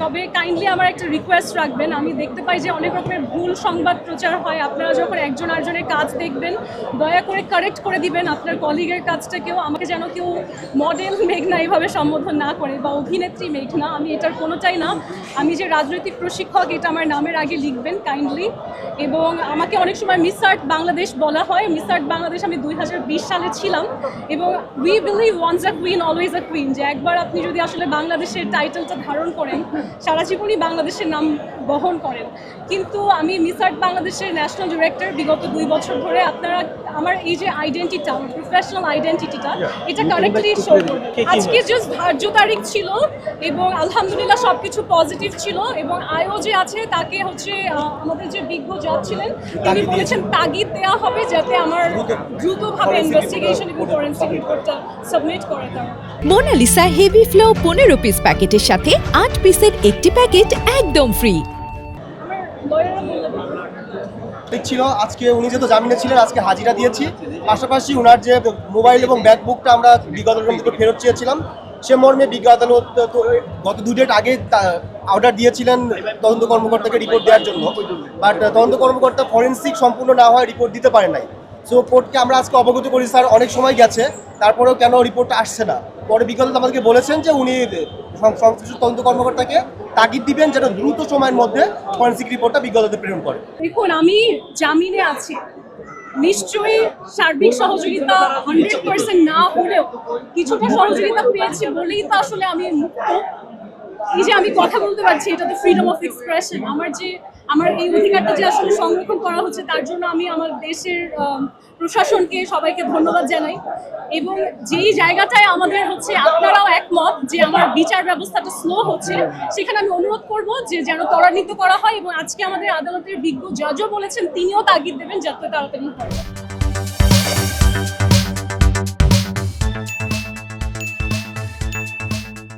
তবে কাইন্ডলি আমার একটা রিকোয়েস্ট রাখবেন, আমি দেখতে পাই যে অনেক রকমের ভুল সংবাদ প্রচার হয়। আপনারা যখন একজন আরেকজনের কাজ দেখবেন, দয়া করে কারেক্ট করে দিবেন আপনার কলিগের কাজটাকেও। আমাকে যেন কেউ মডেল মেঘনা এইভাবে সম্বোধন না করে বা অভিনেত্রী মেঘনা, আমি এটার কোনোটাই না। আমি যে রাজনৈতিক প্রশিক্ষক এটা আমার নামের আগে লিখবেন কাইন্ডলি। এবং আমাকে অনেক সময় মিস আর্ট বাংলাদেশ বলা হয়। মিস আর্ট বাংলাদেশ আমি 2020 সালে ছিলাম। এবং we believe once a queen always a queen, যে একবার আপনি যদি আসলে বাংলাদেশের টাইটেলটা ধারণ করেন সারা জীবনই বাংলাদেশের নাম বহন করেন। কিন্তু আমি মিস আর্ট বাংলাদেশের ন্যাশনাল ডিরেক্টর বিগত 2 বছর ধরে। আপনারা আমার এই যে আইডেন্টিটিটা, আমার প্রফেশনাল আইডেন্টিটিটা, এটা কারেক্টলি শো করবে। আজকে জাস্ট ধার্য তারিখ ছিল এবং আলহামদুলিল্লাহ সব কিছু পজিটিভ ছিল। এবং আয়ও যে আছে তাকে হচ্ছে আমাদের যে বিজ্ঞ জজ ছিলেন তিনি বলেছেন তাগিদ দেওয়া হবে যাতে আমার দ্রুতভাবে ইনভেস্টিগেশন এবং ফরেনসিক রিপোর্টটা সাবমিট করে তারা। মোনালিসা হেভি ফ্লো 15 পিস প্যাকেটের সাথে 8 পিসের একটি প্যাকেট একদম ফ্রি। আমার লয়াররা বললেন ঠিক ছিল। আজকে উনি যেহেতু জামিনে ছিলেন, আজকে হাজিরা দিয়েছি। পাশাপাশি ওনার যে মোবাইল এবং ব্যাগ বুকটা আমরা বিজ্ঞ আদালত থেকে ফেরত চেয়েছিলাম, সে মর্মে বিজ্ঞ আদালত গত 2 ডেট আগে অর্ডার দিয়েছিলেন তদন্ত কর্মকর্তাকে রিপোর্ট দেওয়ার জন্য। বাট তদন্ত কর্মকর্তা ফরেন্সিক সম্পূর্ণ না হয় রিপোর্ট দিতে পারে নাই। সো কোর্টকে আমরা আজকে অবগত করি, স্যার অনেক সময় গেছে, তারপরেও কেন রিপোর্টটা আসছে না। পরে বিজ্ঞ আদালত আমাদেরকে বলেছেন যে উনি সংশ্লিষ্ট তদন্ত কর্মকর্তাকে তাগিদ দিবেন যেন দ্রুত সময়ের মধ্যে ফরেন্সিক রিপোর্টটা বিজ্ঞ আদালতে প্রেরণ করে। দেখুন, আমি জামিনে আছি, নিশ্চয়ই সার্বিক সহযোগিতা 100% না হলেও কিছুটা সহযোগিতা পেয়েছি বলেই তো আসলে আমি মুক্ত। এই যে আমি কথা বলতে পারছি, এটা তো ফ্রিডম অফ এক্সপ্রেশন। আমার এই অধিকারটা যে আসলে সংরক্ষণ করা হচ্ছে, তার জন্য আমি আমার দেশের প্রশাসনকে সবাইকে ধন্যবাদ জানাই। এবং যেই জায়গাটায় আমাদের হচ্ছে আপনারাও একমত যে আমার বিচার ব্যবস্থাটা স্লো হচ্ছে, সেখানে আমি অনুরোধ করব যে যেন ত্বরান্বিত করা হয়। এবং আজকে আমাদের আদালতের বিজ্ঞ জজও বলেছেন তিনিও তাগিদ দেবেন যাতে তাড়াতাড়ি হয়।